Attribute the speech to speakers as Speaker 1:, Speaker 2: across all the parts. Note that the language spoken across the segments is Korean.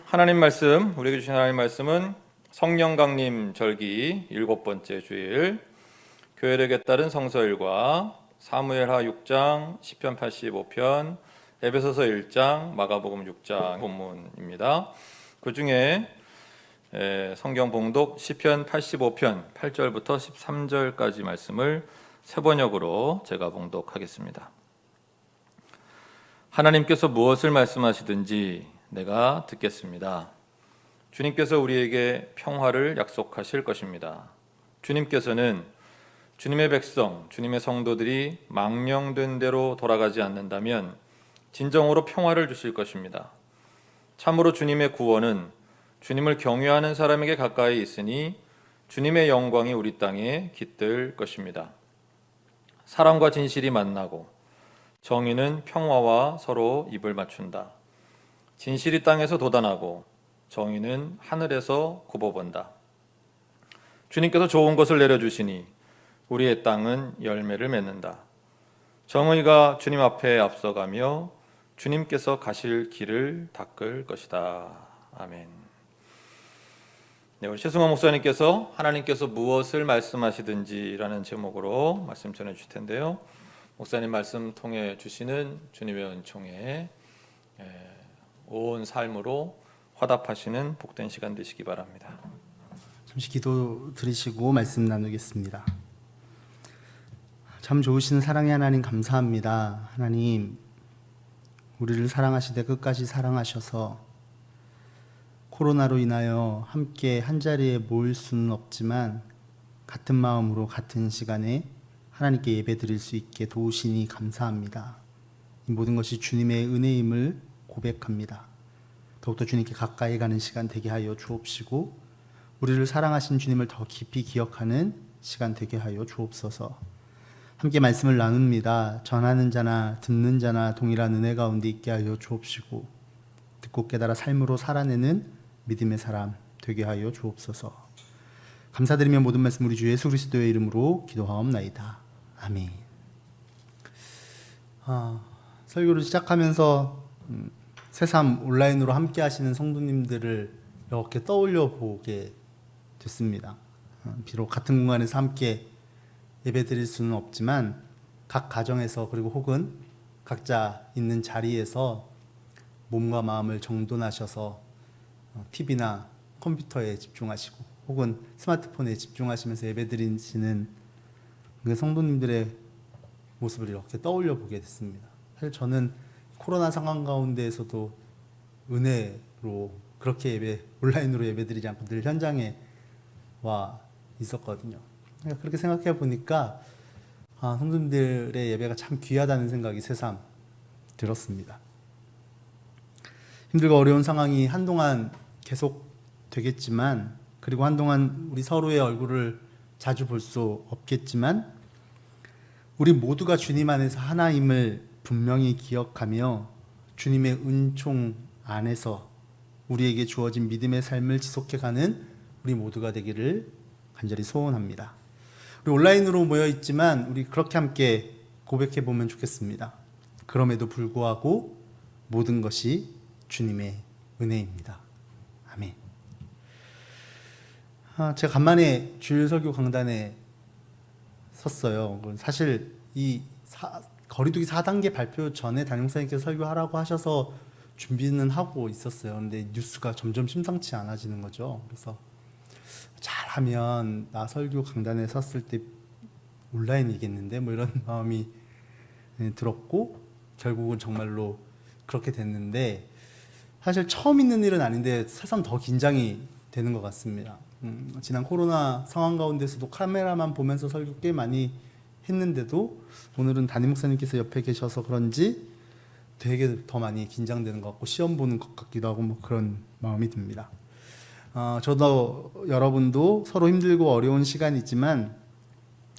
Speaker 1: 하나님 말씀, 우리에게 주신 하나님 말씀은 성령 강림 절기 7번째 주일, 교회력에 따른 성서일과 사무엘하 6장, 시편 85편, 에베소서 1장, 마가복음 6장 본문입니다. 그 중에 성경 봉독 시편 85편 8절부터 13절까지 말씀을 세 번역으로 제가 봉독하겠습니다. 하나님께서 무엇을 말씀하시든지 내가 듣겠습니다. 주님께서 우리에게 평화를 약속하실 것입니다. 주님께서는 주님의 백성, 주님의 성도들이 망령된 대로 돌아가지 않는다면 진정으로 평화를 주실 것입니다. 참으로 주님의 구원은 주님을 경외하는 사람에게 가까이 있으니 주님의 영광이 우리 땅에 깃들 것입니다. 사랑과 진실이 만나고 정의는 평화와 서로 입을 맞춘다. 진실이 땅에서 돋아나고 정의는 하늘에서 굽어본다. 주님께서 좋은 것을 내려주시니 우리의 땅은 열매를 맺는다. 정의가 주님 앞에 앞서가며 주님께서 가실 길을 닦을 것이다. 아멘. 네, 우리 최승원 목사님께서 하나님께서 무엇을 말씀하시든지라는 제목으로 말씀 전해 주실 텐데요. 목사님 말씀 통해 주시는 주님의 은총에 온 삶으로 화답하시는 복된 시간 되시기 바랍니다.
Speaker 2: 잠시 기도 드리시고 말씀 나누겠습니다. 참 좋으신 사랑의 하나님 감사합니다. 하나님, 우리를 사랑하시되 끝까지 사랑하셔서 코로나로 인하여 함께 한자리에 모일 수는 없지만 같은 마음으로 같은 시간에 하나님께 예배드릴 수 있게 도우시니 감사합니다. 이 모든 것이 주님의 은혜임을 고백합니다. 더욱더 주님께 가까이 가는 시간 되게 하여 주옵시고 우리를 사랑하신 주님을 더 깊이 기억하는 시간 되게 하여 주옵소서. 함께 말씀을 나눕니다. 전하는 자나 듣는 자나 동일한 은혜 가운데 있게 하여 주옵시고 듣고 깨달아 삶으로 살아내는 믿음의 사람 되게 하여 주옵소서. 감사드리며 모든 말씀 우리 주 예수 그리스도의 이름으로 기도하옵나이다. 아멘. 설교를 시작하면서 새삼 온라인으로 함께 하시는 성도님들을 이렇게 떠올려 보게 됐습니다. 비록 같은 공간에서 함께 예배 드릴 수는 없지만 각 가정에서 그리고 혹은 각자 있는 자리에서 몸과 마음을 정돈하셔서 TV나 컴퓨터에 집중하시고 혹은 스마트폰에 집중하시면서 예배 드리시는 그 성도님들의 모습을 이렇게 떠올려 보게 됐습니다. 사실 저는 코로나 상황 가운데에서도 은혜로 그렇게 온라인으로 예배드리지 않고 늘 현장에 와 있었거든요. 그렇게 생각해 보니까 성도님들의 예배가 참 귀하다는 생각이 새삼 들었습니다. 힘들고 어려운 상황이 한동안 계속 되겠지만 그리고 한동안 우리 서로의 얼굴을 자주 볼 수 없겠지만 우리 모두가 주님 안에서 하나임을 분명히 기억하며 주님의 은총 안에서 우리에게 주어진 믿음의 삶을 지속해가는 우리 모두가 되기를 간절히 소원합니다. 우리 온라인으로 모여 있지만 우리 그렇게 함께 고백해 보면 좋겠습니다. 그럼에도 불구하고 모든 것이 주님의 은혜입니다. 아멘. 제가 간만에 주일 설교 강단에 섰어요. 사실 이 거리두기 4단계 발표 전에 담임목사님께서 설교하라고 하셔서 준비는 하고 있었어요. 근데 뉴스가 점점 심상치 않아지는 거죠. 그래서 잘하면 나 설교 강단에 섰을 때 온라인이겠는데 뭐 이런 마음이 들었고 결국은 정말로 그렇게 됐는데 사실 처음 있는 일은 아닌데 새삼 더 긴장이 되는 것 같습니다. 지난 코로나 상황 가운데서도 카메라만 보면서 설교 꽤 많이 했는데도 오늘은 담임 목사님께서 옆에 계셔서 그런지 되게 더 많이 긴장되는 것 같고 시험 보는 것 같기도 하고 뭐 그런 마음이 듭니다. 저도 여러분도 서로 힘들고 어려운 시간이지만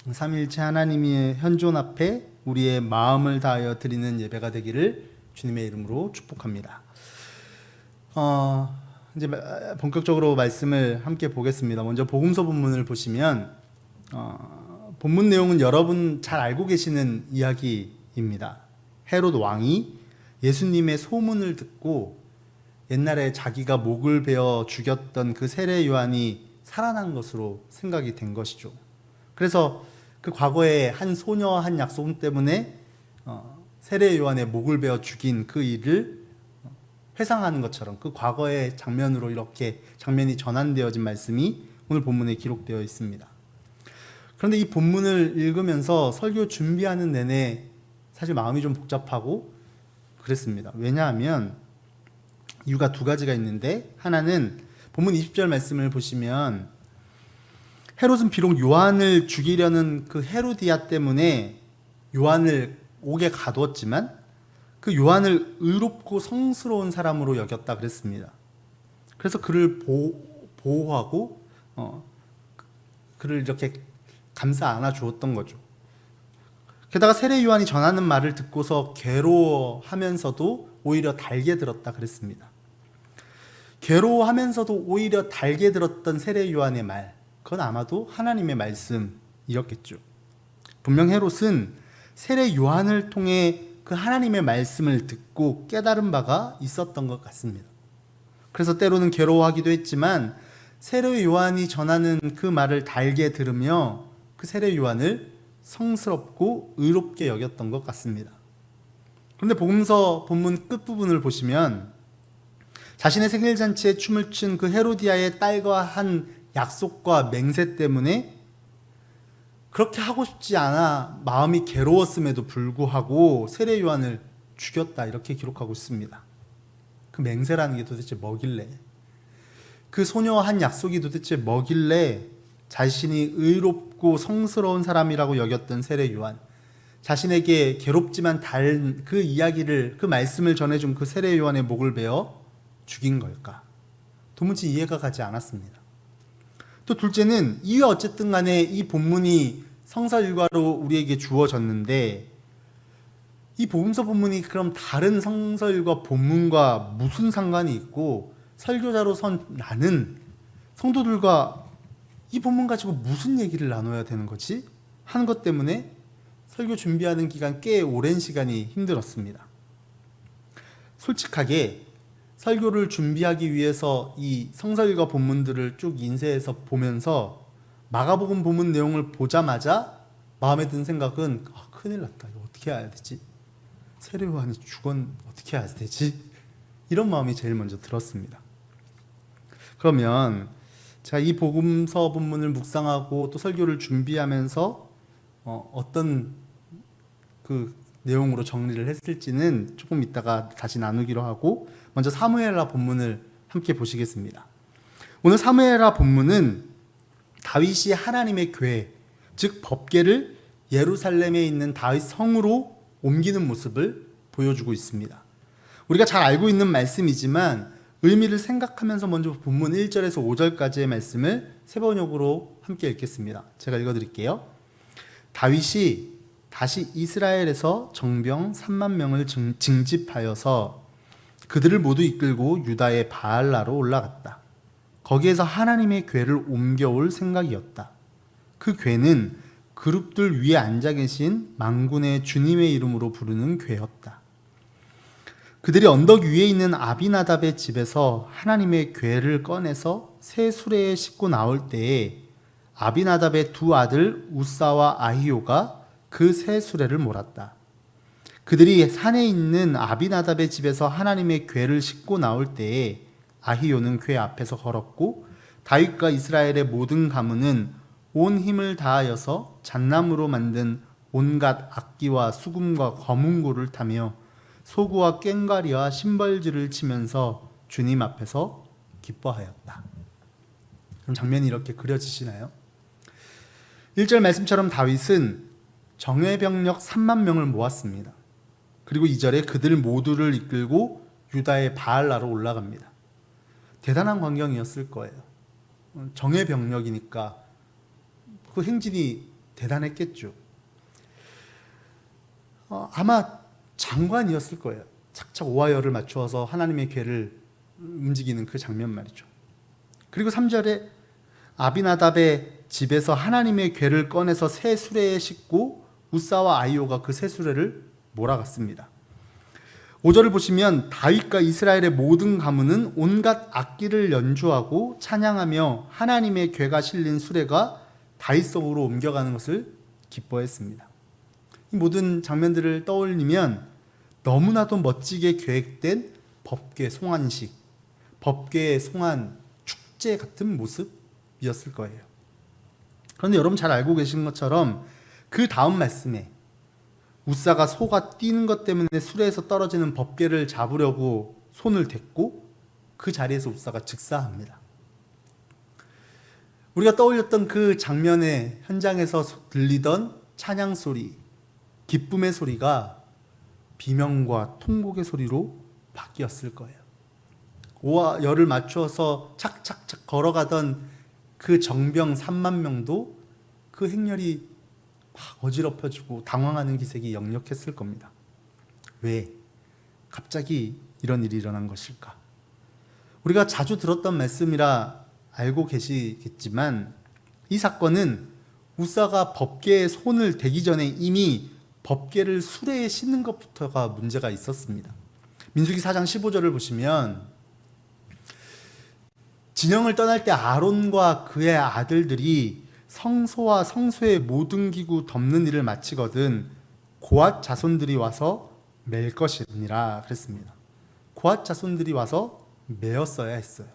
Speaker 2: 삼위일체 하나님의 현존 앞에 우리의 마음을 다하여 드리는 예배가 되기를 주님의 이름으로 축복합니다. 이제 본격적으로 말씀을 함께 보겠습니다. 먼저 복음서 본문을 보시면 본문 내용은 여러분 잘 알고 계시는 이야기입니다. 헤롯 왕이 예수님의 소문을 듣고 옛날에 자기가 목을 베어 죽였던 그 세례 요한이 살아난 것으로 생각이 된 것이죠. 그래서 그 과거에 한 소녀 한 약속 때문에 세례 요한의 목을 베어 죽인 그 일을 회상하는 것처럼 그 과거의 장면으로 이렇게 장면이 전환되어진 말씀이 오늘 본문에 기록되어 있습니다. 그런데 이 본문을 읽으면서 설교 준비하는 내내 사실 마음이 좀 복잡하고 그랬습니다. 왜냐하면 이유가 두 가지가 있는데, 하나는 본문 20절 말씀을 보시면 헤롯은 비록 요한을 죽이려는 그 헤로디아 때문에 요한을 옥에 가두었지만 그 요한을 의롭고 성스러운 사람으로 여겼다 그랬습니다. 그래서 그를 보호하고 그를 이렇게 감싸 안아 주었던 거죠. 게다가 세례 요한이 전하는 말을 듣고서 괴로워하면서도 오히려 달게 들었다 그랬습니다. 괴로워하면서도 오히려 달게 들었던 세례 요한의 말, 그건 아마도 하나님의 말씀이었겠죠. 분명 헤롯은 세례 요한을 통해 그 하나님의 말씀을 듣고 깨달은 바가 있었던 것 같습니다. 그래서 때로는 괴로워하기도 했지만 세례 요한이 전하는 그 말을 달게 들으며 그 세례 요한을 성스럽고 의롭게 여겼던 것 같습니다. 그런데 복음서 본문 끝부분을 보시면 자신의 생일잔치에 춤을 춘 그 헤로디아의 딸과 한 약속과 맹세 때문에 그렇게 하고 싶지 않아 마음이 괴로웠음에도 불구하고 세례 요한을 죽였다, 이렇게 기록하고 있습니다. 그 맹세라는 게 도대체 뭐길래, 그 소녀와 한 약속이 도대체 뭐길래 자신이 의롭고 성스러운 사람이라고 여겼던 세례 요한, 자신에게 괴롭지만 달 그 이야기를, 그 말씀을 전해준 그 세례 요한의 목을 베어 죽인 걸까? 도무지 이해가 가지 않았습니다. 또 둘째는 이유 어쨌든 간에 이 본문이 성서 일과로 우리에게 주어졌는데 이 복음서 본문이 그럼 다른 성서 일과 본문과 무슨 상관이 있고 설교자로 선 나는 성도들과 이 본문 가지고 무슨 얘기를 나눠야 되는 거지? 하는 것 때문에 설교 준비하는 기간 꽤 오랜 시간이 힘들었습니다. 솔직하게 설교를 준비하기 위해서 이 성서일과 본문들을 쭉 인쇄해서 보면서 마가복음 본문 내용을 보자마자 마음에 든 생각은 큰일 났다. 이거 어떻게 해야 되지? 세례 요한이 죽은 어떻게 해야 되지? 이런 마음이 제일 먼저 들었습니다. 그러면 제가 이 복음서 본문을 묵상하고 또 설교를 준비하면서 어떤 그 내용으로 정리를 했을지는 조금 이따가 다시 나누기로 하고, 먼저 사무엘하 본문을 함께 보시겠습니다. 오늘 사무엘하 본문은 다윗이 하나님의 궤, 즉 법궤를 예루살렘에 있는 다윗 성으로 옮기는 모습을 보여주고 있습니다. 우리가 잘 알고 있는 말씀이지만 의미를 생각하면서 먼저 본문 1절에서 5절까지의 말씀을 세 번역으로 함께 읽겠습니다. 제가 읽어드릴게요. 다윗이 다시 이스라엘에서 정병 3만 명을 징집하여서 그들을 모두 이끌고 유다의 바알라로 올라갔다. 거기에서 하나님의 궤를 옮겨올 생각이었다. 그 궤는 그룹들 위에 앉아 계신 만군의 주님의 이름으로 부르는 궤였다. 그들이 언덕 위에 있는 아비나답의 집에서 하나님의 궤를 꺼내서 새 수레에 싣고 나올 때에 아비나답의 두 아들 우사와 아히오가 그 새 수레를 몰았다. 그들이 산에 있는 아비나답의 집에서 하나님의 궤를 싣고 나올 때에 아히오는 궤 앞에서 걸었고 다윗과 이스라엘의 모든 가문은 온 힘을 다하여서 잣나무로 만든 온갖 악기와 수금과 거문고를 타며 소구와 꽹과리와 심벌질을 치면서 주님 앞에서 기뻐하였다. 그럼 장면이 이렇게 그려지시나요? 1절 말씀처럼 다윗은 정예병력 3만 명을 모았습니다. 그리고 2절에 그들 모두를 이끌고 유다의 바알라로 올라갑니다. 대단한 광경이었을 거예요. 정예병력이니까 그 행진이 대단했겠죠. 아마 장관이었을 거예요. 착착 오하열을 맞추어서 하나님의 궤를 움직이는 그 장면 말이죠. 그리고 3절에 아비나답의 집에서 하나님의 궤를 꺼내서 새 수레에 싣고 우사와 아이오가 그 새 수레를 몰아갔습니다. 5절을 보시면 다윗과 이스라엘의 모든 가문은 온갖 악기를 연주하고 찬양하며 하나님의 궤가 실린 수레가 다윗성으로 옮겨가는 것을 기뻐했습니다. 이 모든 장면들을 떠올리면 너무나도 멋지게 계획된 법궤 송환식, 법궤 송환 축제 같은 모습이었을 거예요. 그런데 여러분 잘 알고 계신 것처럼 그 다음 말씀에 우사가 소가 뛰는 것 때문에 수레에서 떨어지는 법궤를 잡으려고 손을 댔고 그 자리에서 우사가 즉사합니다. 우리가 떠올렸던 그 장면의 현장에서 들리던 찬양 소리, 기쁨의 소리가 비명과 통곡의 소리로 바뀌었을 거예요. 오와 열을 맞추어서 착착착 걸어가던 그 정병 3만 명도 그 행렬이 막 어지럽혀지고 당황하는 기색이 역력했을 겁니다. 왜 갑자기 이런 일이 일어난 것일까? 우리가 자주 들었던 말씀이라 알고 계시겠지만 이 사건은 우사가 법궤에 손을 대기 전에 이미 법궤를 수레에 싣는 것부터가 문제가 있었습니다. 민수기 4장 15절을 보시면 진영을 떠날 때 아론과 그의 아들들이 성소와 성소의 모든 기구 덮는 일을 마치거든 고앗 자손들이 와서 맬 것이니라 그랬습니다. 고앗 자손들이 와서 메었어야 했어요.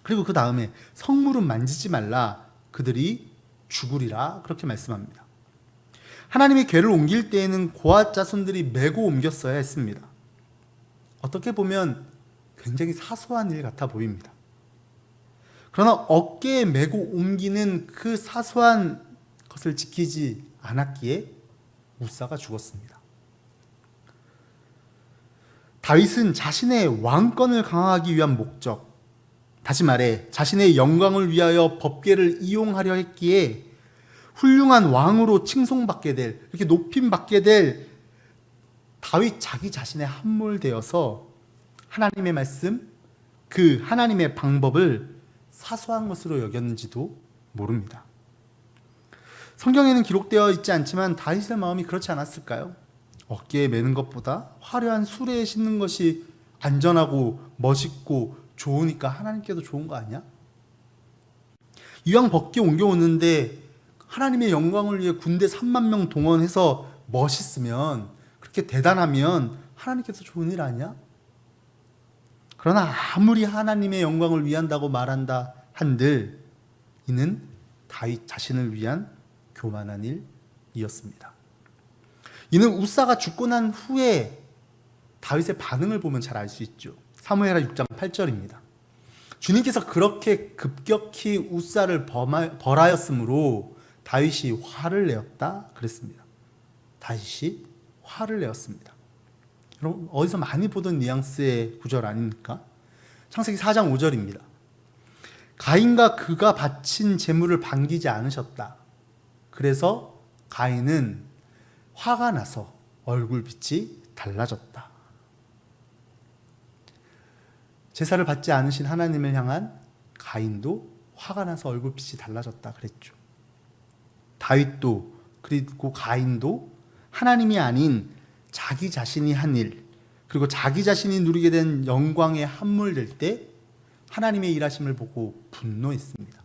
Speaker 2: 그리고 그 다음에 성물은 만지지 말라 그들이 죽으리라 그렇게 말씀합니다. 하나님의 궤를 옮길 때에는 고앗 자손들이 메고 옮겼어야 했습니다. 어떻게 보면 굉장히 사소한 일 같아 보입니다. 그러나 어깨에 메고 옮기는 그 사소한 것을 지키지 않았기에 우사가 죽었습니다. 다윗은 자신의 왕권을 강화하기 위한 목적, 다시 말해 자신의 영광을 위하여 법궤를 이용하려 했기에 훌륭한 왕으로 칭송받게 될, 이렇게 높임받게 될 다윗 자기 자신의 함몰되어서 하나님의 말씀, 그 하나님의 방법을 사소한 것으로 여겼는지도 모릅니다. 성경에는 기록되어 있지 않지만 다윗의 마음이 그렇지 않았을까요? 어깨에 매는 것보다 화려한 수레에 싣는 것이 안전하고 멋있고 좋으니까 하나님께도 좋은 거 아니야? 이왕 법궤 옮겨오는데 하나님의 영광을 위해 군대 3만 명 동원해서 멋있으면, 그렇게 대단하면 하나님께서 좋은 일 아니야? 그러나 아무리 하나님의 영광을 위한다고 말한다 한들 이는 다윗 자신을 위한 교만한 일이었습니다. 이는 우사가 죽고 난 후에 다윗의 반응을 보면 잘 알 수 있죠. 사무엘하 6장 8절입니다. 주님께서 그렇게 급격히 우사를 벌하였으므로 다윗이 화를 내었다 그랬습니다. 다윗이 화를 내었습니다. 여러분 어디서 많이 보던 뉘앙스의 구절 아닙니까? 창세기 4장 5절입니다. 가인과 그가 바친 제물을 반기지 않으셨다. 그래서 가인은 화가 나서 얼굴빛이 달라졌다. 제사를 받지 않으신 하나님을 향한 가인도 화가 나서 얼굴빛이 달라졌다 그랬죠. 다윗도 그리고 가인도 하나님이 아닌 자기 자신이 한 일, 그리고 자기 자신이 누리게 된 영광에 함몰될 때 하나님의 일하심을 보고 분노했습니다.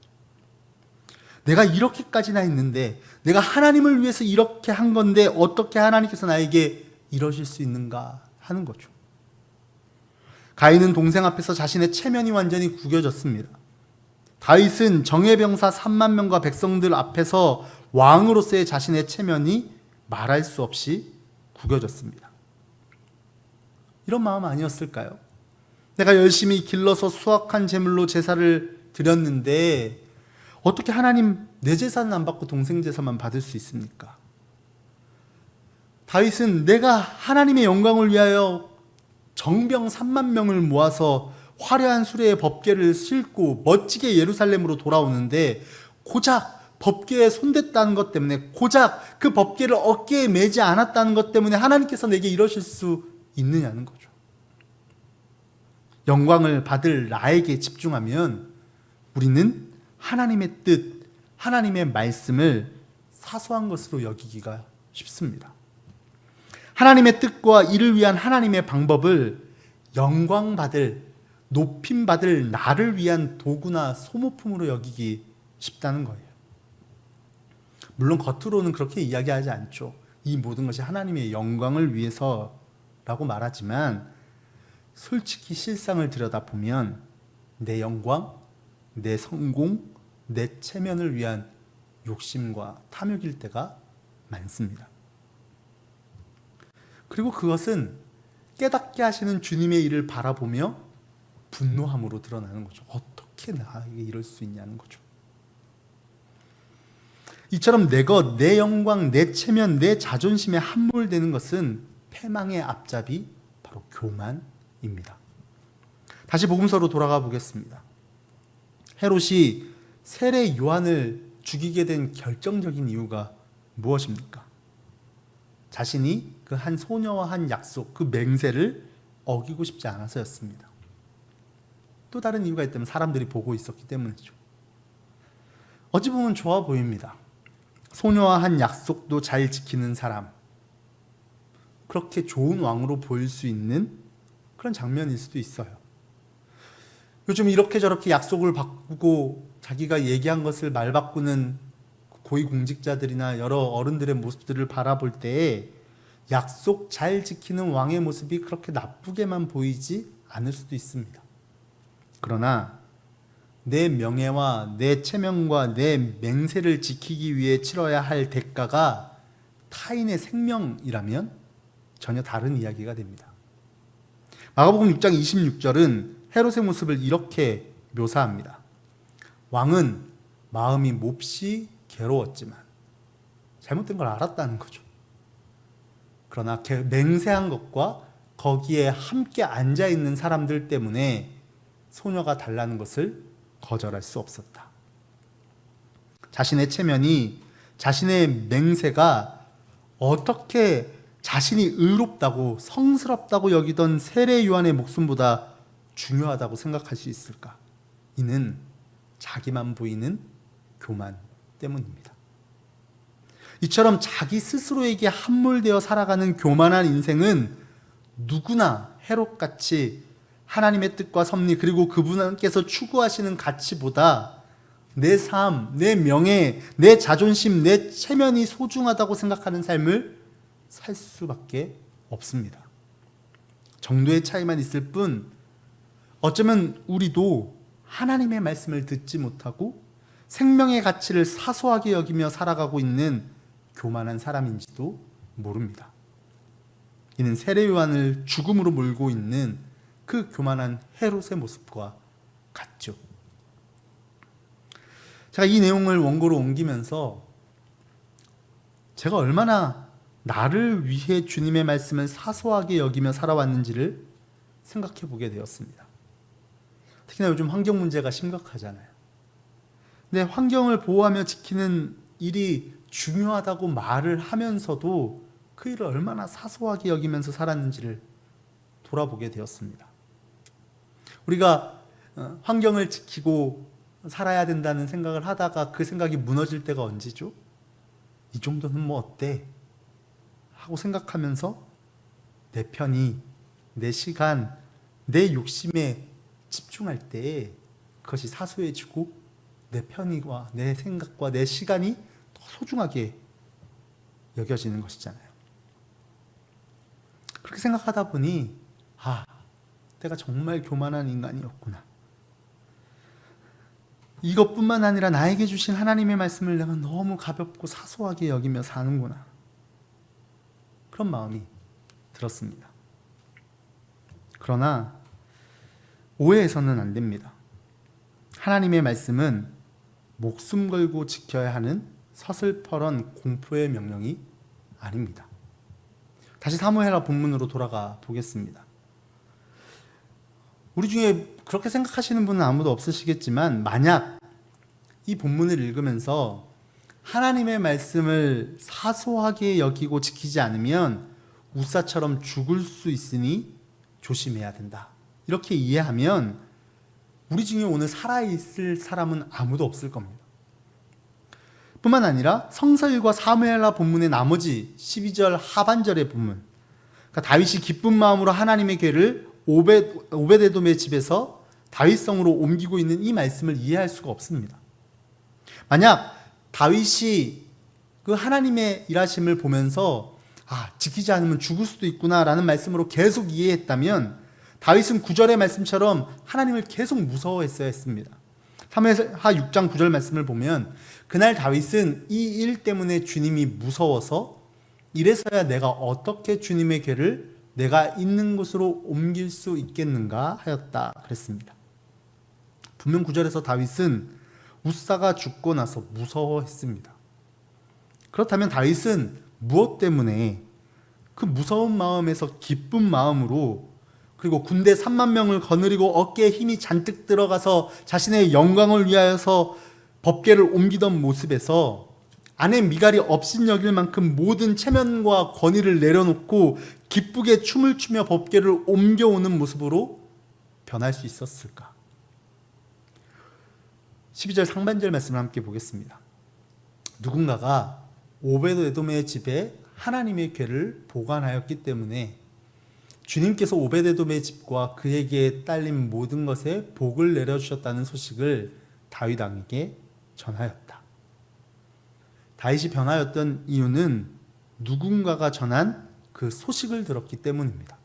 Speaker 2: 내가 이렇게까지나 했는데, 내가 하나님을 위해서 이렇게 한 건데 어떻게 하나님께서 나에게 이러실 수 있는가 하는 거죠. 가인은 동생 앞에서 자신의 체면이 완전히 구겨졌습니다. 다윗은 정예병사 3만 명과 백성들 앞에서 왕으로서의 자신의 체면이 말할 수 없이 구겨졌습니다. 이런 마음 아니었을까요? 내가 열심히 길러서 수확한 제물로 제사를 드렸는데 어떻게 하나님 내 제사는 안 받고 동생 제사만 받을 수 있습니까? 다윗은 내가 하나님의 영광을 위하여 정병 3만 명을 모아서 화려한 수레의 법궤를 싣고 멋지게 예루살렘으로 돌아오는데 고작 법궤에 손댔다는 것 때문에, 고작 그 법궤를 어깨에 매지 않았다는 것 때문에 하나님께서 내게 이러실 수 있느냐는 거죠. 영광을 받을 나에게 집중하면 우리는 하나님의 뜻, 하나님의 말씀을 사소한 것으로 여기기가 쉽습니다. 하나님의 뜻과 이를 위한 하나님의 방법을 영광받을, 높임받을 나를 위한 도구나 소모품으로 여기기 쉽다는 거예요. 물론 겉으로는 그렇게 이야기하지 않죠. 이 모든 것이 하나님의 영광을 위해서라고 말하지만 솔직히 실상을 들여다보면 내 영광, 내 성공, 내 체면을 위한 욕심과 탐욕일 때가 많습니다. 그리고 그것은 깨닫게 하시는 주님의 일을 바라보며 분노함으로 드러나는 거죠. 어떻게 나에게 이럴 수 있냐는 거죠. 이처럼 내 것, 내 영광, 내 체면, 내 자존심에 함몰되는 것은 패망의 앞잡이, 바로 교만입니다. 다시 복음서로 돌아가 보겠습니다. 헤롯이 세례 요한을 죽이게 된 결정적인 이유가 무엇입니까? 자신이 그 한 소녀와 한 약속, 그 맹세를 어기고 싶지 않아서였습니다. 또 다른 이유가 있다면 사람들이 보고 있었기 때문이죠. 어찌 보면 좋아 보입니다. 소녀와 한 약속도 잘 지키는 사람, 그렇게 좋은 왕으로 보일 수 있는 그런 장면일 수도 있어요. 요즘 이렇게 저렇게 약속을 바꾸고 자기가 얘기한 것을 말 바꾸는 고위공직자들이나 여러 어른들의 모습들을 바라볼 때 약속 잘 지키는 왕의 모습이 그렇게 나쁘게만 보이지 않을 수도 있습니다. 그러나 내 명예와 내 체면과 내 맹세를 지키기 위해 치러야 할 대가가 타인의 생명이라면 전혀 다른 이야기가 됩니다. 마가복음 6장 26절은 헤롯의 모습을 이렇게 묘사합니다. 왕은 마음이 몹시 괴로웠지만 잘못된 걸 알았다는 거죠. 그러나 맹세한 것과 거기에 함께 앉아있는 사람들 때문에 소녀가 달라는 것을 거절할 수 없었다. 자신의 체면이, 자신의 맹세가 어떻게 자신이 의롭다고 성스럽다고 여기던 세례 요한의 목숨보다 중요하다고 생각할 수 있을까? 이는 자기만 보이는 교만 때문입니다. 이처럼 자기 스스로에게 함몰되어 살아가는 교만한 인생은 누구나 헤롯같이 하나님의 뜻과 섭리 그리고 그분께서 추구하시는 가치보다 내 삶, 내 명예, 내 자존심, 내 체면이 소중하다고 생각하는 삶을 살 수밖에 없습니다. 정도의 차이만 있을 뿐 어쩌면 우리도 하나님의 말씀을 듣지 못하고 생명의 가치를 사소하게 여기며 살아가고 있는 교만한 사람인지도 모릅니다. 이는 세례 요한을 죽음으로 몰고 있는 그 교만한 헤롯의 모습과 같죠. 제가 이 내용을 원고로 옮기면서 제가 얼마나 나를 위해 주님의 말씀을 사소하게 여기며 살아왔는지를 생각해 보게 되었습니다. 특히나 요즘 환경 문제가 심각하잖아요. 근데 환경을 보호하며 지키는 일이 중요하다고 말을 하면서도 그 일을 얼마나 사소하게 여기면서 살았는지를 돌아보게 되었습니다. 우리가 환경을 지키고 살아야 된다는 생각을 하다가 그 생각이 무너질 때가 언제죠? 이 정도는 뭐 어때? 하고 생각하면서 내 편의, 내 시간, 내 욕심에 집중할 때 그것이 사소해지고 내 편의와 내 생각과 내 시간이 더 소중하게 여겨지는 것이잖아요. 그렇게 생각하다 보니 내가 정말 교만한 인간이었구나. 이것뿐만 아니라 나에게 주신 하나님의 말씀을 내가 너무 가볍고 사소하게 여기며 사는구나. 그런 마음이 들었습니다. 그러나 오해해서는 안 됩니다. 하나님의 말씀은 목숨 걸고 지켜야 하는 서슬퍼런 공포의 명령이 아닙니다. 다시 사무엘하 본문으로 돌아가 보겠습니다. 우리 중에 그렇게 생각하시는 분은 아무도 없으시겠지만 만약 이 본문을 읽으면서 하나님의 말씀을 사소하게 여기고 지키지 않으면 우사처럼 죽을 수 있으니 조심해야 된다. 이렇게 이해하면 우리 중에 오늘 살아있을 사람은 아무도 없을 겁니다. 뿐만 아니라 성서일과 사무엘하 본문의 나머지 12절 하반절의 본문, 그러니까 다윗이 기쁜 마음으로 하나님의 궤를 오벳에돔의 집에서 다윗성으로 옮기고 있는 이 말씀을 이해할 수가 없습니다. 만약 다윗이 그 하나님의 일하심을 보면서 지키지 않으면 죽을 수도 있구나라는 말씀으로 계속 이해했다면 다윗은 9절의 말씀처럼 하나님을 계속 무서워했어야 했습니다. 사무엘하 6장 9절 말씀을 보면 그날 다윗은 이 일 때문에 주님이 무서워서 이래서야 내가 어떻게 주님의 궤를 내가 있는 곳으로 옮길 수 있겠는가 하였다 그랬습니다. 분명 9절에서 다윗은 웃사가 죽고 나서 무서워했습니다. 그렇다면 다윗은 무엇 때문에 그 무서운 마음에서 기쁜 마음으로 그리고 군대 3만 명을 거느리고 어깨에 힘이 잔뜩 들어가서 자신의 영광을 위하여서 법궤를 옮기던 모습에서 아내 미갈이 업신여길 만큼 모든 체면과 권위를 내려놓고 기쁘게 춤을 추며 법궤를 옮겨오는 모습으로 변할 수 있었을까? 12절 상반절 말씀을 함께 보겠습니다. 누군가가 오벳에돔의 집에 하나님의 궤를 보관하였기 때문에 주님께서 오벳에돔의 집과 그에게 딸린 모든 것에 복을 내려주셨다는 소식을 다윗 왕에게 전하였다. 다윗이 변하였던 이유는 누군가가 전한 그 소식을 들었기 때문입니다.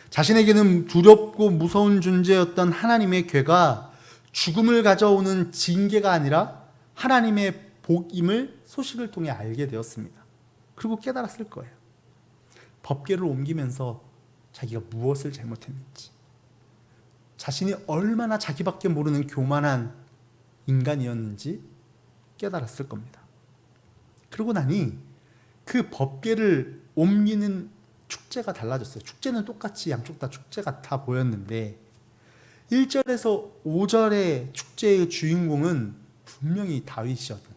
Speaker 2: 자신에게는 두렵고 무서운 존재였던 하나님의 궤가 죽음을 가져오는 징계가 아니라 하나님의 복임을 소식을 통해 알게 되었습니다. 그리고 깨달았을 거예요. 법궤를 옮기면서 자기가 무엇을 잘못했는지, 자신이 얼마나 자기밖에 모르는 교만한 인간이었는지 깨달았을 겁니다. 그러고 나니 그 법궤를 옮기는 축제가 달라졌어요. 축제는 똑같이 양쪽 다 축제 같아 보였는데 1절에서 5절의 축제의 주인공은 분명히 다윗이었는데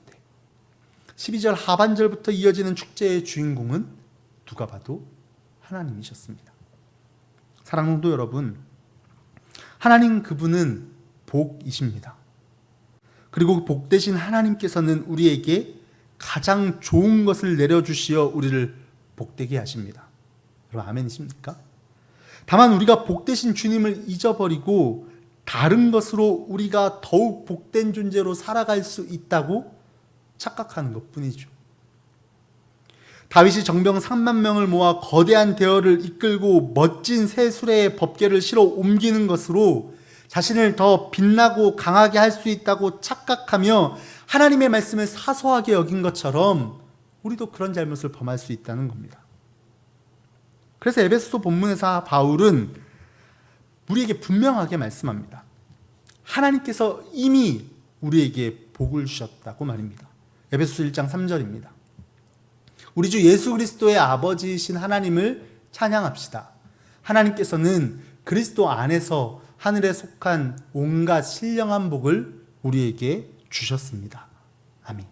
Speaker 2: 12절 하반절부터 이어지는 축제의 주인공은 누가 봐도 하나님이셨습니다. 사랑하는 성도 여러분, 하나님 그분은 복이십니다. 그리고 복 대신 하나님께서는 우리에게 가장 좋은 것을 내려주시어 우리를 복되게 하십니다. 여러분 아멘이십니까? 다만 우리가 복 대신 주님을 잊어버리고 다른 것으로 우리가 더욱 복된 존재로 살아갈 수 있다고 착각하는 것뿐이죠. 다윗이 정병 3만 명을 모아 거대한 대열을 이끌고 멋진 새 수레의 법궤를 실어 옮기는 것으로 자신을 더 빛나고 강하게 할 수 있다고 착각하며 하나님의 말씀을 사소하게 여긴 것처럼 우리도 그런 잘못을 범할 수 있다는 겁니다. 그래서 에베소서 본문에서 바울은 우리에게 분명하게 말씀합니다. 하나님께서 이미 우리에게 복을 주셨다고 말입니다. 에베소서 1장 3절입니다. 우리 주 예수 그리스도의 아버지이신 하나님을 찬양합시다. 하나님께서는 그리스도 안에서 하늘에 속한 온갖 신령한 복을 우리에게 주셨습니다. 아멘.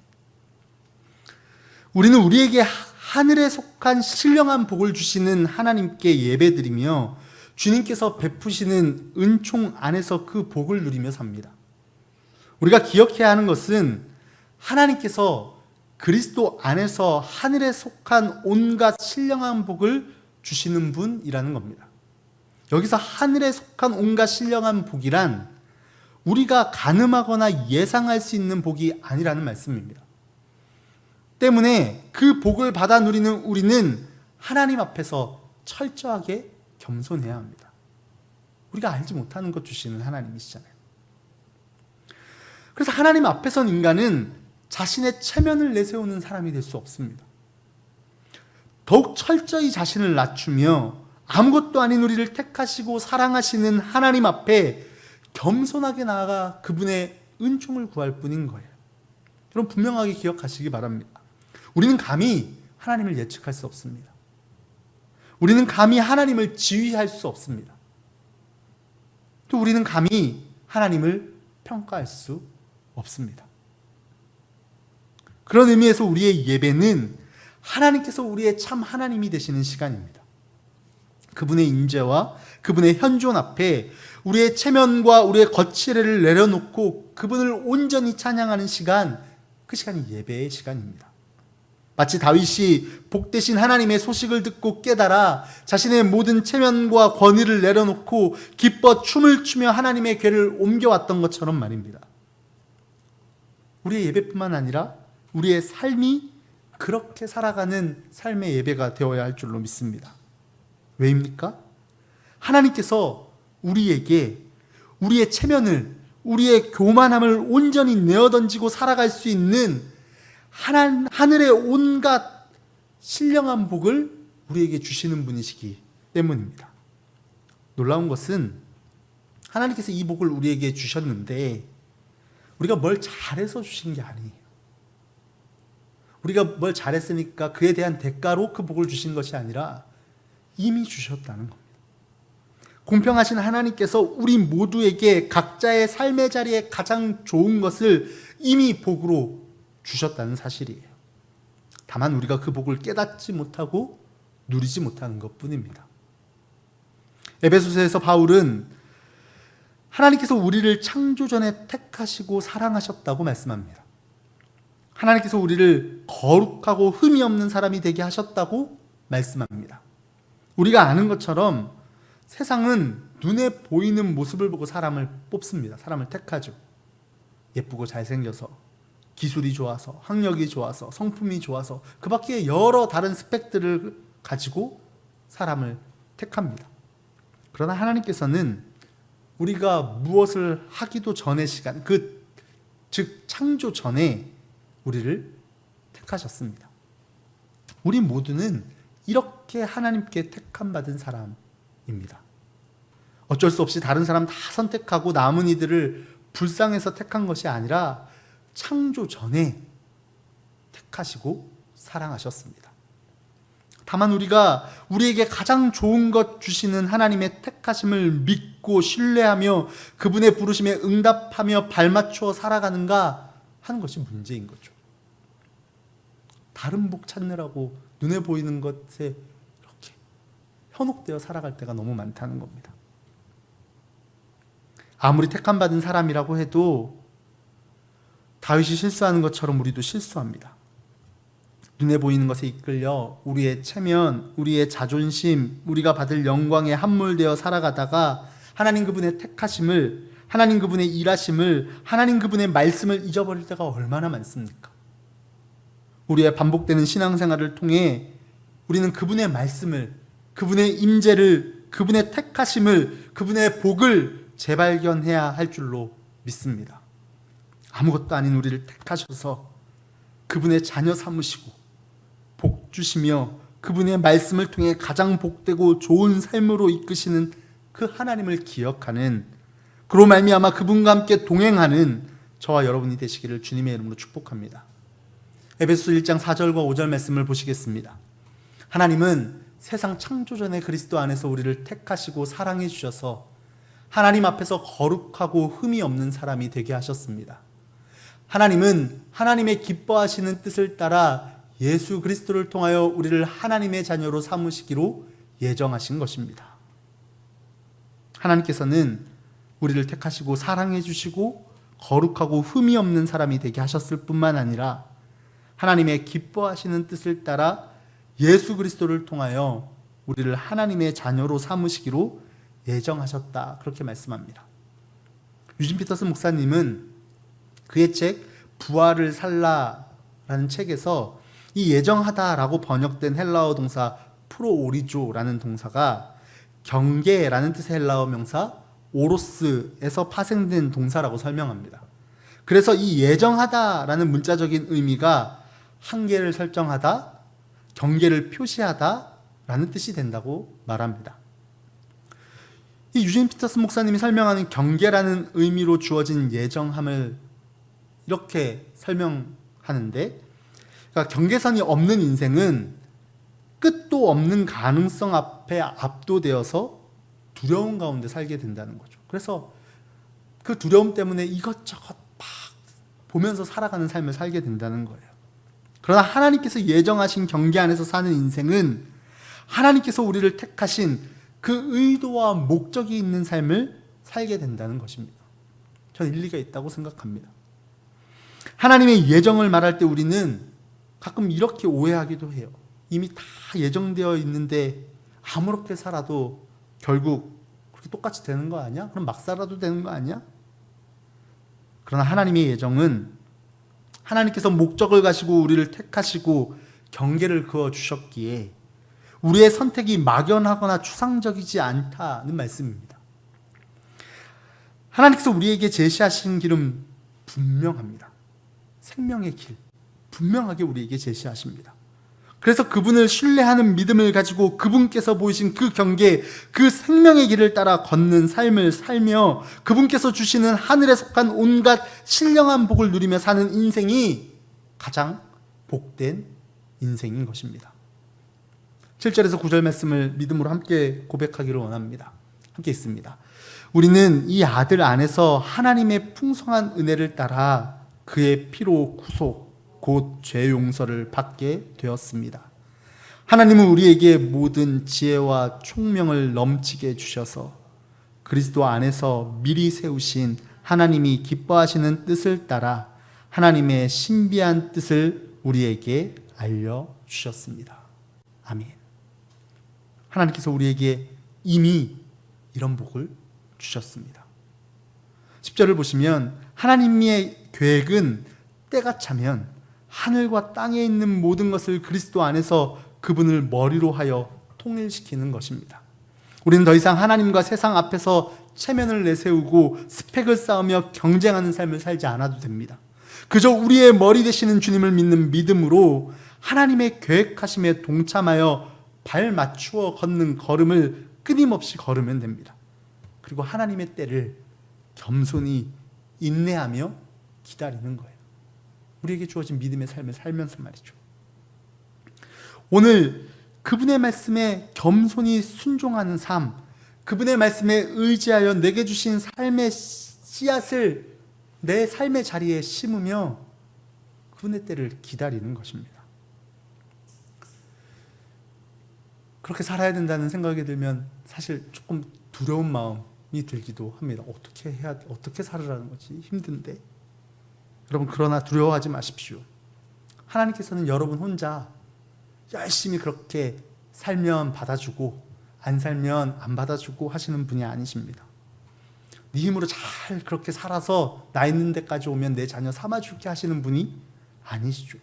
Speaker 2: 우리는 우리에게 하늘에 속한 신령한 복을 주시는 하나님께 예배드리며 주님께서 베푸시는 은총 안에서 그 복을 누리며 삽니다. 우리가 기억해야 하는 것은 하나님께서 그리스도 안에서 하늘에 속한 온갖 신령한 복을 주시는 분이라는 겁니다. 여기서 하늘에 속한 온갖 신령한 복이란 우리가 가늠하거나 예상할 수 있는 복이 아니라는 말씀입니다. 때문에 그 복을 받아 누리는 우리는 하나님 앞에서 철저하게 겸손해야 합니다. 우리가 알지 못하는 것 주시는 하나님이시잖아요. 그래서 하나님 앞에선 인간은 자신의 체면을 내세우는 사람이 될 수 없습니다. 더욱 철저히 자신을 낮추며 아무것도 아닌 우리를 택하시고 사랑하시는 하나님 앞에 겸손하게 나아가 그분의 은총을 구할 뿐인 거예요. 여러분 분명하게 기억하시기 바랍니다. 우리는 감히 하나님을 예측할 수 없습니다. 우리는 감히 하나님을 지휘할 수 없습니다. 또 우리는 감히 하나님을 평가할 수 없습니다. 그런 의미에서 우리의 예배는 하나님께서 우리의 참 하나님이 되시는 시간입니다. 그분의 임재와 그분의 현존 앞에 우리의 체면과 우리의 거칠애를 내려놓고 그분을 온전히 찬양하는 시간, 그 시간이 예배의 시간입니다. 마치 다윗이 복되신 하나님의 소식을 듣고 깨달아 자신의 모든 체면과 권위를 내려놓고 기뻐 춤을 추며 하나님의 궤를 옮겨왔던 것처럼 말입니다. 우리의 예배뿐만 아니라 우리의 삶이 그렇게 살아가는 삶의 예배가 되어야 할 줄로 믿습니다. 왜입니까? 하나님께서 우리에게 우리의 체면을, 우리의 교만함을 온전히 내어던지고 살아갈 수 있는 하늘의 온갖 신령한 복을 우리에게 주시는 분이시기 때문입니다. 놀라운 것은 하나님께서 이 복을 우리에게 주셨는데 우리가 뭘 잘해서 주신 게 아니에요. 우리가 뭘 잘했으니까 그에 대한 대가로 그 복을 주신 것이 아니라 이미 주셨다는 겁니다. 공평하신 하나님께서 우리 모두에게 각자의 삶의 자리에 가장 좋은 것을 이미 복으로 주셨다는 사실이에요. 다만 우리가 그 복을 깨닫지 못하고 누리지 못하는 것뿐입니다. 에베소서에서 바울은 하나님께서 우리를 창조 전에 택하시고 사랑하셨다고 말씀합니다. 하나님께서 우리를 거룩하고 흠이 없는 사람이 되게 하셨다고 말씀합니다. 우리가 아는 것처럼 세상은 눈에 보이는 모습을 보고 사람을 뽑습니다. 사람을 택하죠. 예쁘고 잘생겨서, 기술이 좋아서, 학력이 좋아서, 성품이 좋아서 그 밖에 여러 다른 스펙들을 가지고 사람을 택합니다. 그러나 하나님께서는 우리가 무엇을 하기도 전의 시간, 즉 창조 전에 우리를 택하셨습니다. 우리 모두는 이렇게 하나님께 택함받은 사람입니다. 어쩔 수 없이 다른 사람 다 선택하고 남은 이들을 불쌍해서 택한 것이 아니라 창조 전에 택하시고 사랑하셨습니다. 다만 우리가 우리에게 가장 좋은 것 주시는 하나님의 택하심을 믿고 신뢰하며 그분의 부르심에 응답하며 발맞추어 살아가는가 하는 것이 문제인 거죠. 다른 복 찾느라고 눈에 보이는 것에 이렇게 현혹되어 살아갈 때가 너무 많다는 겁니다. 아무리 택함받은 사람이라고 해도 다윗이 실수하는 것처럼 우리도 실수합니다. 눈에 보이는 것에 이끌려 우리의 체면, 우리의 자존심, 우리가 받을 영광에 함몰되어 살아가다가 하나님 그분의 택하심을, 하나님 그분의 일하심을, 하나님 그분의 말씀을 잊어버릴 때가 얼마나 많습니까? 우리의 반복되는 신앙생활을 통해 우리는 그분의 말씀을, 그분의 임재를, 그분의 택하심을, 그분의 복을 재발견해야 할 줄로 믿습니다. 아무것도 아닌 우리를 택하셔서 그분의 자녀 삼으시고 복 주시며 그분의 말씀을 통해 가장 복되고 좋은 삶으로 이끄시는 그 하나님을 기억하는, 그로 말미암아 그분과 함께 동행하는 저와 여러분이 되시기를 주님의 이름으로 축복합니다. 에베소서 1장 4절과 5절 말씀을 보시겠습니다. 하나님은 세상 창조 전에 그리스도 안에서 우리를 택하시고 사랑해 주셔서 하나님 앞에서 거룩하고 흠이 없는 사람이 되게 하셨습니다. 하나님은 하나님의 기뻐하시는 뜻을 따라 예수 그리스도를 통하여 우리를 하나님의 자녀로 삼으시기로 예정하신 것입니다. 하나님께서는 우리를 택하시고 사랑해 주시고 거룩하고 흠이 없는 사람이 되게 하셨을 뿐만 아니라 하나님의 기뻐하시는 뜻을 따라 예수 그리스도를 통하여 우리를 하나님의 자녀로 삼으시기로 예정하셨다, 그렇게 말씀합니다. 유진 피터슨 목사님은 그의 책 부활을 살라라는 책에서 이 예정하다라고 번역된 헬라어 동사 프로오리조라는 동사가 경계라는 뜻의 헬라어 명사 오로스에서 파생된 동사라고 설명합니다. 그래서 이 예정하다라는 문자적인 의미가 한계를 설정하다, 경계를 표시하다라는 뜻이 된다고 말합니다. 이 유진 피터슨 목사님이 설명하는 경계라는 의미로 주어진 예정함을 이렇게 설명하는데, 그러니까 경계선이 없는 인생은 끝도 없는 가능성 앞에 압도되어서 두려움 가운데 살게 된다는 거죠. 그래서 그 두려움 때문에 이것저것 막 보면서 살아가는 삶을 살게 된다는 거예요. 그러나 하나님께서 예정하신 경계 안에서 사는 인생은 하나님께서 우리를 택하신 그 의도와 목적이 있는 삶을 살게 된다는 것입니다. 저는 일리가 있다고 생각합니다. 하나님의 예정을 말할 때 우리는 가끔 이렇게 오해하기도 해요. 이미 다 예정되어 있는데 아무렇게 살아도 결국 그렇게 똑같이 되는 거 아니야? 그럼 막 살아도 되는 거 아니야? 그러나 하나님의 예정은 하나님께서 목적을 가지고 우리를 택하시고 경계를 그어 주셨기에 우리의 선택이 막연하거나 추상적이지 않다는 말씀입니다. 하나님께서 우리에게 제시하신 길은 분명합니다. 생명의 길, 분명하게 우리에게 제시하십니다. 그래서 그분을 신뢰하는 믿음을 가지고 그분께서 보이신 그 경계, 그 생명의 길을 따라 걷는 삶을 살며 그분께서 주시는 하늘에 속한 온갖 신령한 복을 누리며 사는 인생이 가장 복된 인생인 것입니다. 7절에서 9절 말씀을 믿음으로 함께 고백하기를 원합니다. 함께 있습니다. 우리는 이 아들 안에서 하나님의 풍성한 은혜를 따라 그의 피로 구속 곧 죄 용서를 받게 되었습니다. 하나님은 우리에게 모든 지혜와 총명을 넘치게 주셔서 그리스도 안에서 미리 세우신 하나님이 기뻐하시는 뜻을 따라 하나님의 신비한 뜻을 우리에게 알려주셨습니다. 아멘. 하나님께서 우리에게 이미 이런 복을 주셨습니다. 10절을 보시면 하나님의 계획은 때가 차면 하늘과 땅에 있는 모든 것을 그리스도 안에서 그분을 머리로 하여 통일시키는 것입니다. 우리는 더 이상 하나님과 세상 앞에서 체면을 내세우고 스펙을 쌓으며 경쟁하는 삶을 살지 않아도 됩니다. 그저 우리의 머리 되시는 주님을 믿는 믿음으로 하나님의 계획하심에 동참하여 발 맞추어 걷는 걸음을 끊임없이 걸으면 됩니다. 그리고 하나님의 때를 겸손히 인내하며 기다리는 거예요. 우리에게 주어진 믿음의 삶을 살면서 말이죠. 오늘 그분의 말씀에 겸손히 순종하는 삶, 그분의 말씀에 의지하여 내게 주신 삶의 씨앗을 내 삶의 자리에 심으며 그분의 때를 기다리는 것입니다. 그렇게 살아야 된다는 생각이 들면 사실 조금 두려운 마음이 들기도 합니다. 어떻게 살으라는 거지? 힘든데. 여러분, 그러나 두려워하지 마십시오. 하나님께서는 여러분 혼자 열심히 그렇게 살면 받아주고 안 살면 안 받아주고 하시는 분이 아니십니다. 네 힘으로 잘 그렇게 살아서 나 있는 데까지 오면 내 자녀 삼아줄게 하시는 분이 아니시죠.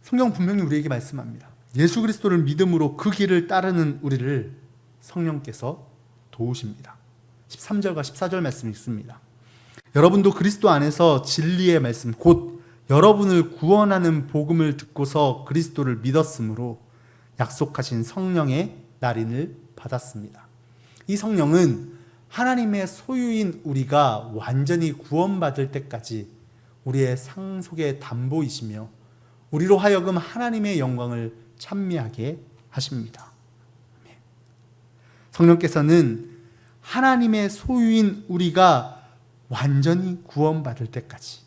Speaker 2: 성경 분명히 우리에게 말씀합니다. 예수 그리스도를 믿음으로 그 길을 따르는 우리를 성령께서 도우십니다. 13절과 14절 말씀이 있습니다. 여러분도 그리스도 안에서 진리의 말씀 곧 여러분을 구원하는 복음을 듣고서 그리스도를 믿었으므로 약속하신 성령의 날인을 받았습니다. 이 성령은 하나님의 소유인 우리가 완전히 구원받을 때까지 우리의 상속의 담보이시며 우리로 하여금 하나님의 영광을 찬미하게 하십니다. 성령께서는 하나님의 소유인 우리가 완전히 구원받을 때까지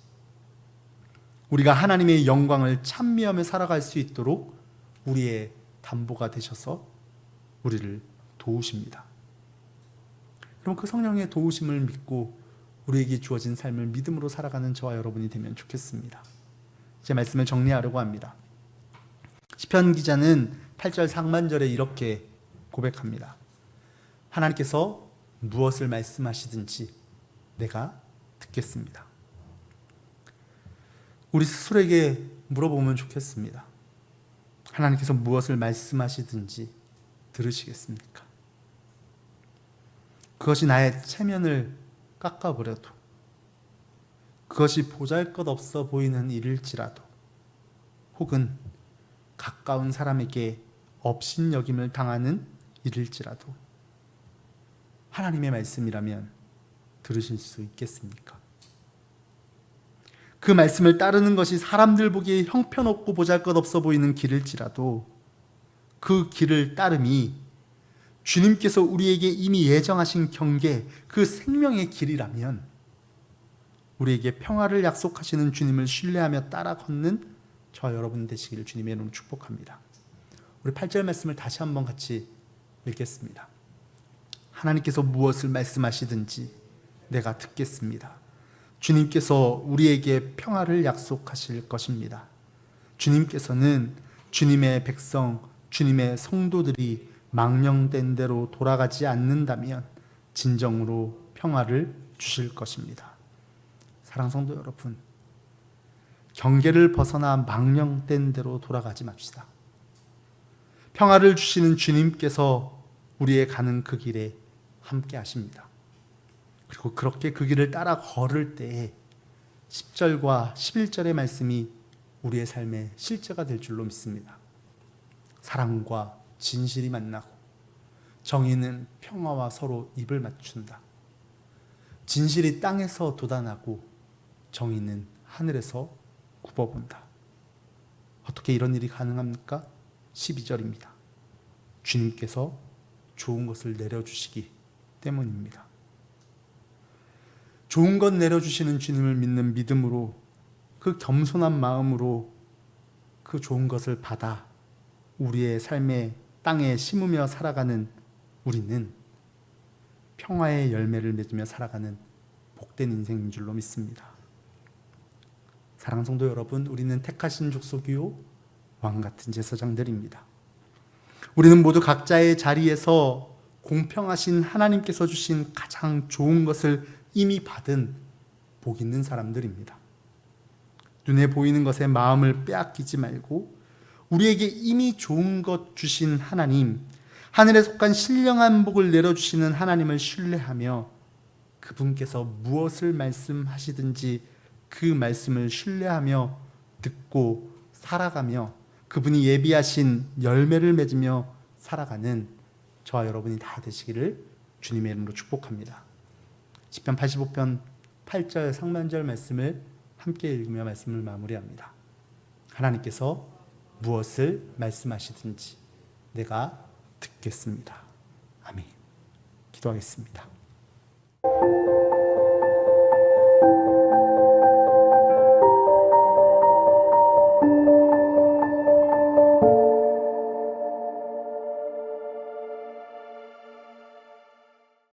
Speaker 2: 우리가 하나님의 영광을 찬미하며 살아갈 수 있도록 우리의 담보가 되셔서 우리를 도우십니다. 그럼 그 성령의 도우심을 믿고 우리에게 주어진 삶을 믿음으로 살아가는 저와 여러분이 되면 좋겠습니다. 제 말씀을 정리하려고 합니다. 시편 기자는 8절 상반절에 이렇게 고백합니다. 하나님께서 무엇을 말씀하시든지 내가 듣겠습니다. 우리 스스로에게 물어보면 좋겠습니다. 하나님께서 무엇을 말씀하시든지 들으시겠습니까? 그것이 나의 체면을 깎아버려도, 그것이 보잘것없어 보이는 일일지라도, 혹은 가까운 사람에게 업신여김을 당하는 일일지라도 하나님의 말씀이라면 들으실 수 있겠습니까? 그 말씀을 따르는 것이 사람들 보기에 형편없고 보잘것없어 보이는 길일지라도 그 길을 따름이 주님께서 우리에게 이미 예정하신 경계, 그 생명의 길이라면 우리에게 평화를 약속하시는 주님을 신뢰하며 따라 걷는 저와 여러분 되시기를 주님의 이름으로 축복합니다. 우리 8절 말씀을 다시 한번 같이 읽겠습니다. 하나님께서 무엇을 말씀하시든지 내가 듣겠습니다. 주님께서 우리에게 평화를 약속하실 것입니다. 주님께서는 주님의 백성, 주님의 성도들이 망령된 대로 돌아가지 않는다면 진정으로 평화를 주실 것입니다. 사랑하는 성도 여러분, 경계를 벗어나 망령된 대로 돌아가지 맙시다. 평화를 주시는 주님께서 우리의 가는 그 길에 함께 하십니다. 그리고 그렇게 그 길을 따라 걸을 때에 10절과 11절의 말씀이 우리의 삶의 실제가 될 줄로 믿습니다. 사랑과 진실이 만나고 정의는 평화와 서로 입을 맞춘다. 진실이 땅에서 돋아나고 정의는 하늘에서 굽어본다. 어떻게 이런 일이 가능합니까? 12절입니다. 주님께서 좋은 것을 내려주시기 때문입니다. 좋은 것 내려주시는 주님을 믿는 믿음으로, 그 겸손한 마음으로 그 좋은 것을 받아 우리의 삶의 땅에 심으며 살아가는 우리는 평화의 열매를 맺으며 살아가는 복된 인생인 줄로 믿습니다. 사랑하는 성도 여러분, 우리는 택하신 족속이요 왕같은 제사장들입니다. 우리는 모두 각자의 자리에서 공평하신 하나님께서 주신 가장 좋은 것을 이미 받은 복 있는 사람들입니다. 눈에 보이는 것에 마음을 빼앗기지 말고 우리에게 이미 좋은 것 주신 하나님, 하늘에 속한 신령한 복을 내려주시는 하나님을 신뢰하며 그분께서 무엇을 말씀하시든지 그 말씀을 신뢰하며 듣고 살아가며 그분이 예비하신 열매를 맺으며 살아가는 저와 여러분이 다 되시기를 주님의 이름으로 축복합니다. 시편 85편 8절 상반절 말씀을 함께 읽으며 말씀을 마무리합니다. 하나님께서 무엇을 말씀하시든지 내가 듣겠습니다. 아멘. 기도하겠습니다.